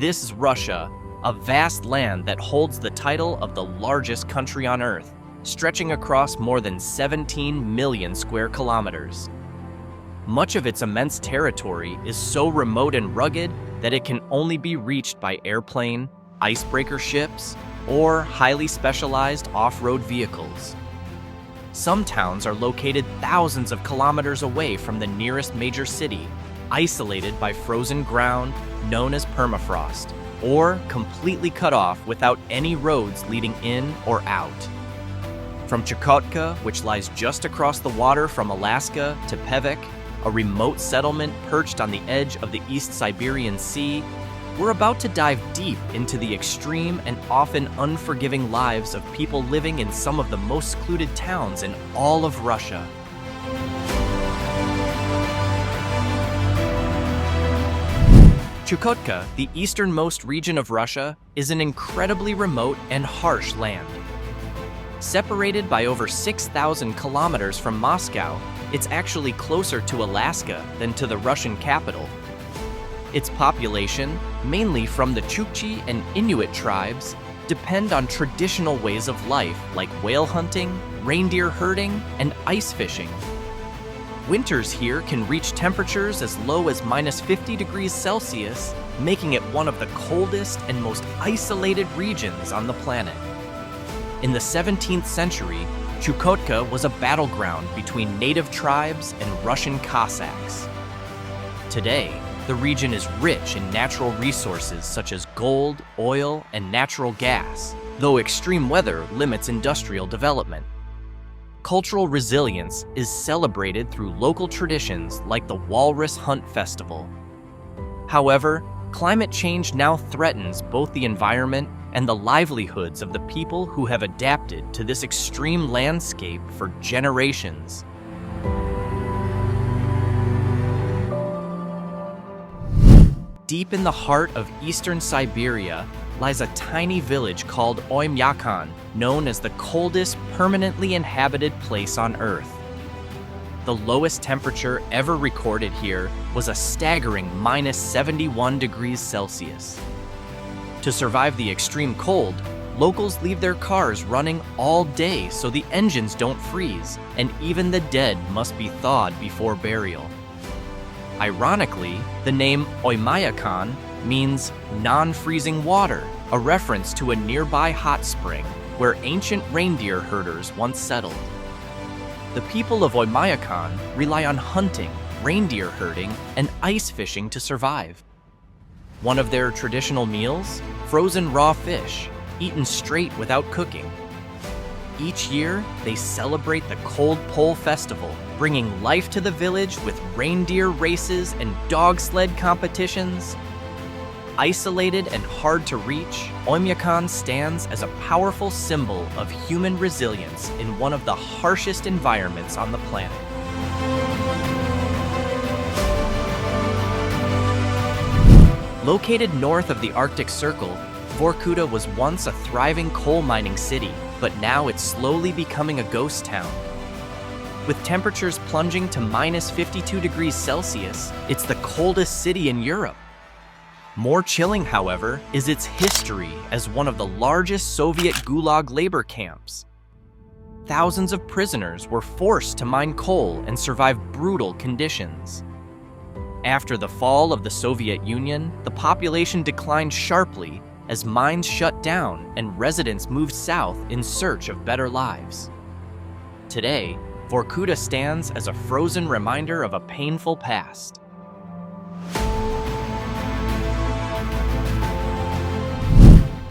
This is Russia, a vast land that holds the title of the largest country on Earth, stretching across more than 17 million square kilometers. Much of its immense territory is so remote and rugged that it can only be reached by airplane, icebreaker ships, or highly specialized off-road vehicles. Some towns are located thousands of kilometers away from the nearest major city, isolated by frozen ground known as permafrost, or completely cut off without any roads leading in or out. From Chukotka, which lies just across the water from Alaska, to Pevek, a remote settlement perched on the edge of the East Siberian Sea, we're about to dive deep into the extreme and often unforgiving lives of people living in some of the most secluded towns in all of Russia. Chukotka, the easternmost region of Russia, is an incredibly remote and harsh land. Separated by over 6,000 kilometers from Moscow, it's actually closer to Alaska than to the Russian capital. Its population, mainly from the TIXIE and Inuit tribes, depend on traditional ways of life like whale hunting, reindeer herding, and ice fishing. Winters here can reach temperatures as low as -50 degrees Celsius, making it one of the coldest and most isolated regions on the planet. In the 17th century, Chukotka was a battleground between native tribes and Russian Cossacks. Today, the region is rich in natural resources such as gold, oil, and natural gas, though extreme weather limits industrial development. Cultural resilience is celebrated through local traditions like the Walrus Hunt Festival. However, climate change now threatens both the environment and the livelihoods of the people who have adapted to this extreme landscape for generations. Deep in the heart of eastern Siberia lies a tiny village called Omayakan, known as the coldest permanently inhabited place on Earth. The lowest temperature ever recorded here was a staggering -71 degrees Celsius. To survive the extreme cold, locals leave their cars running all day so the engines don't freeze, and even the dead must be thawed before burial. Ironically, the name Omayakan means non-freezing water, a reference to a nearby hot spring where ancient reindeer herders once settled. The people of Omayakan rely on hunting, reindeer herding, and ice fishing to survive. One of their traditional meals? Frozen raw fish, eaten straight without cooking. Each year, they celebrate the Cold Pole Festival, bringing life to the village with reindeer races and dog sled competitions. Isolated and hard to reach, Omayakan stands as a powerful symbol of human resilience in one of the harshest environments on the planet. Located north of the Arctic Circle, Vorkuta was once a thriving coal mining city, but now it's slowly becoming a ghost town. With temperatures plunging to -52 degrees Celsius, it's the coldest city in Europe. More chilling, however, is its history as one of the largest Soviet Gulag labor camps. Thousands of prisoners were forced to mine coal and survive brutal conditions. After the fall of the Soviet Union, the population declined sharply as mines shut down and residents moved south in search of better lives. Today, Vorkuta stands as a frozen reminder of a painful past.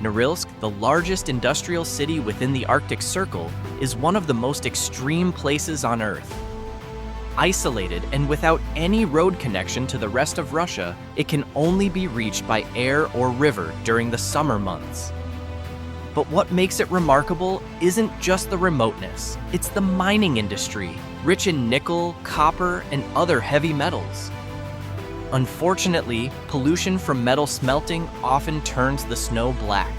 Nurilk, the largest industrial city within the Arctic Circle, is one of the most extreme places on Earth. Isolated and without any road connection to the rest of Russia, it can only be reached by air or river during the summer months. But what makes it remarkable isn't just the remoteness, it's the mining industry, rich in nickel, copper, and other heavy metals. Unfortunately, pollution from metal smelting often turns the snow black.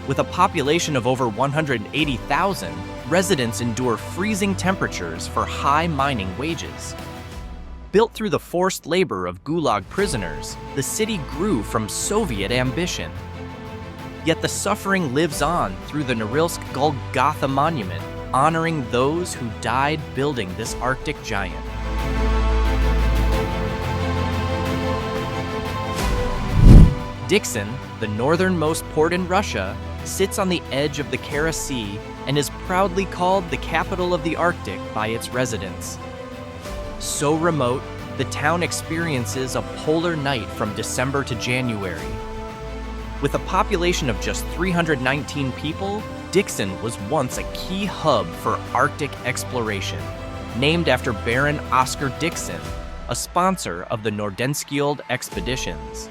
With a population of over 180,000, residents endure freezing temperatures for high mining wages. Built through the forced labor of Gulag prisoners, the city grew from Soviet ambition. Yet the suffering lives on through the Nurilsk Golgotha Monument, honoring those who died building this Arctic giant. Dixon, the northernmost port in Russia, sits on the edge of the Kara Sea and is proudly called the capital of the Arctic by its residents. So remote, the town experiences a polar night from December to January. With a population of just 319 people, Dixon was once a key hub for Arctic exploration, named after Baron Oscar Dixon, a sponsor of the Nordenskjold expeditions.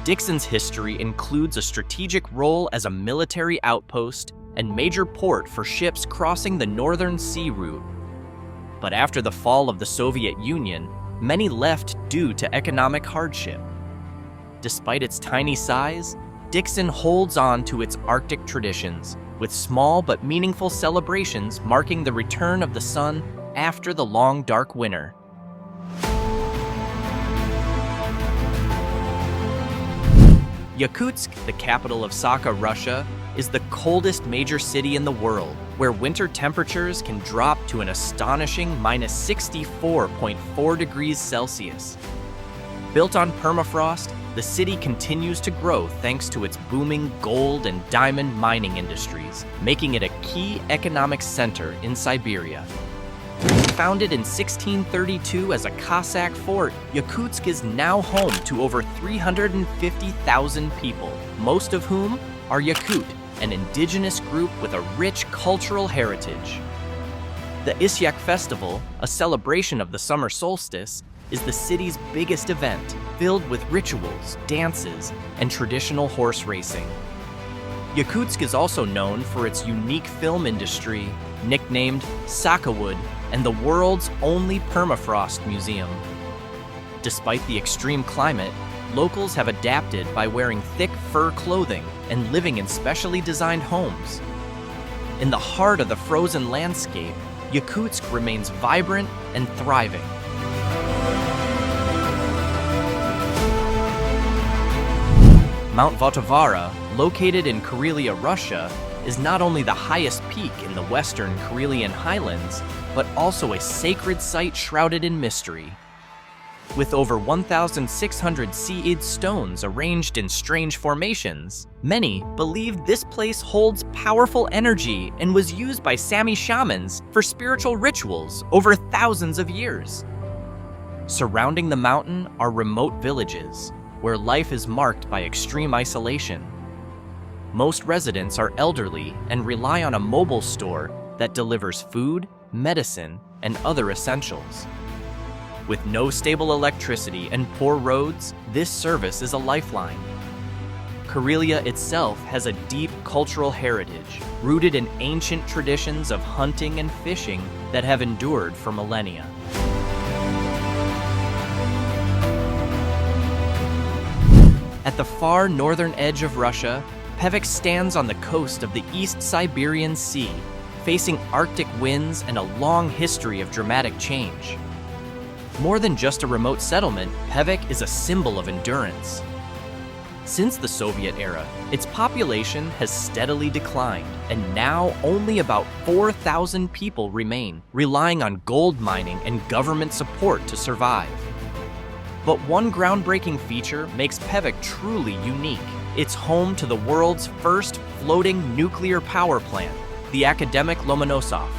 Dixon's history includes a strategic role as a military outpost and major port for ships crossing the Northern Sea route. But after the fall of the Soviet Union, many left due to economic hardship. Despite its tiny size, Dixon holds on to its Arctic traditions, with small but meaningful celebrations marking the return of the sun after the long dark winter. Yakutsk, the capital of Sakha, Russia, is the coldest major city in the world, where winter temperatures can drop to an astonishing -64.4 degrees Celsius. Built on permafrost, the city continues to grow thanks to its booming gold and diamond mining industries, making it a key economic center in Siberia. Founded in 1632 as a Cossack fort, Yakutsk is now home to over 350,000 people, most of whom are Yakut, an indigenous group with a rich cultural heritage. The Isyak Festival, a celebration of the summer solstice, is the city's biggest event, filled with rituals, dances, and traditional horse racing. Yakutsk is also known for its unique film industry, nicknamed Sakhawood, and the world's only permafrost museum. Despite the extreme climate, locals have adapted by wearing thick fur clothing and living in specially designed homes. In the heart of the frozen landscape, Yakutsk remains vibrant and thriving. Mount Votavara, located in Curelia, Russia, is not only the highest peak in the western Karelian highlands, but also a sacred site shrouded in mystery. With over 1,600 seed stones arranged in strange formations, many believe this place holds powerful energy and was used by Sami shamans for spiritual rituals over thousands of years. Surrounding the mountain are remote villages, where life is marked by extreme isolation. Most residents are elderly and rely on a mobile store that delivers food, medicine, and other essentials. With no stable electricity and poor roads, this service is a lifeline. Curelia itself has a deep cultural heritage, rooted in ancient traditions of hunting and fishing that have endured for millennia. At the far northern edge of Russia, Pevek stands on the coast of the East Siberian Sea, facing Arctic winds and a long history of dramatic change. More than just a remote settlement, Pevek is a symbol of endurance. Since the Soviet era, its population has steadily declined, and now only about 4,000 people remain, relying on gold mining and government support to survive. But one groundbreaking feature makes Pevek truly unique. It's home to the world's first floating nuclear power plant, the Academic Lomonosov.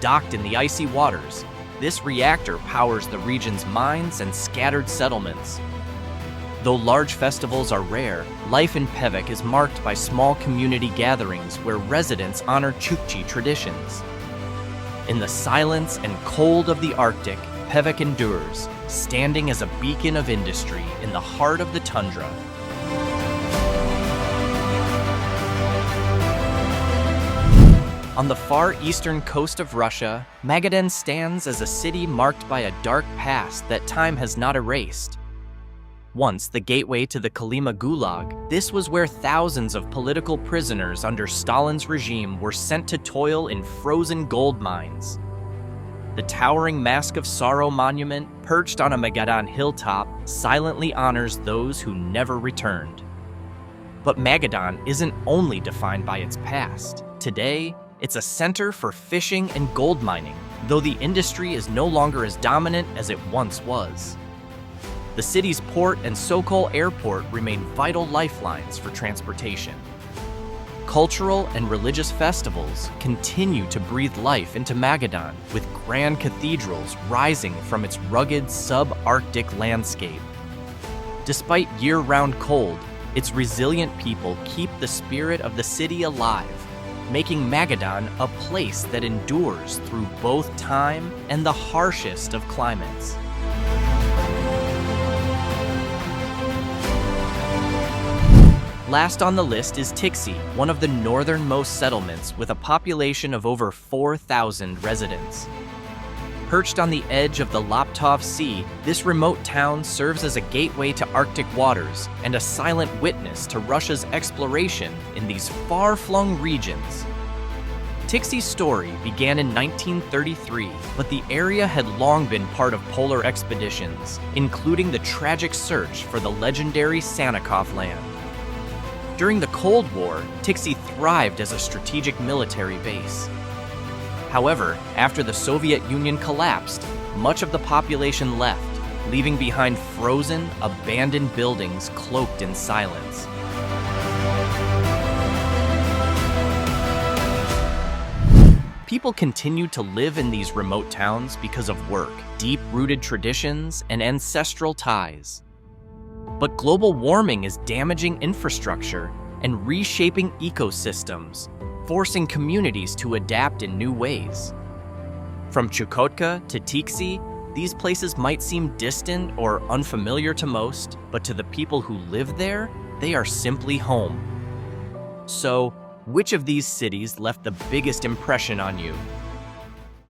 Docked in the icy waters, this reactor powers the region's mines and scattered settlements. Though large festivals are rare, life in Pevek is marked by small community gatherings where residents honor Chukchi traditions. In the silence and cold of the Arctic, Pevek endures, standing as a beacon of industry in the heart of the tundra. On the far eastern coast of Russia, MAGEDON stands as a city marked by a dark past that time has not erased. Once the gateway to the Kolyma Gulag, this was where thousands of political prisoners under Stalin's regime were sent to toil in frozen gold mines. The towering Mask of Sorrow monument, perched on a MAGEDON hilltop, silently honors those who never returned. But MAGEDON isn't only defined by its past. Today, it's a center for fishing and gold mining, though the industry is no longer as dominant as it once was. The city's port and Sokol airport remain vital lifelines for transportation. Cultural and religious festivals continue to breathe life into MAGEDON, with grand cathedrals rising from its rugged subarctic landscape. Despite year-round cold, its resilient people keep the spirit of the city alive, making MAGEDON a place that endures through both time and the harshest of climates. Last on the list is TIXIE, one of the northernmost settlements with a population of over 4,000 residents. Perched on the edge of the Laptov Sea, this remote town serves as a gateway to Arctic waters and a silent witness to Russia's exploration in these far-flung regions. TIXIE's story began in 1933, but the area had long been part of polar expeditions, including the tragic search for the legendary Sannikov land. During the Cold War, TIXIE thrived as a strategic military base. However, after the Soviet Union collapsed, much of the population left, leaving behind frozen, abandoned buildings cloaked in silence. People continue to live in these remote towns because of work, deep-rooted traditions, and ancestral ties. But global warming is damaging infrastructure and reshaping ecosystems, forcing communities to adapt in new ways. From Chukotka to TIXIE, these places might seem distant or unfamiliar to most, but to the people who live there, they are simply home. So, which of these cities left the biggest impression on you?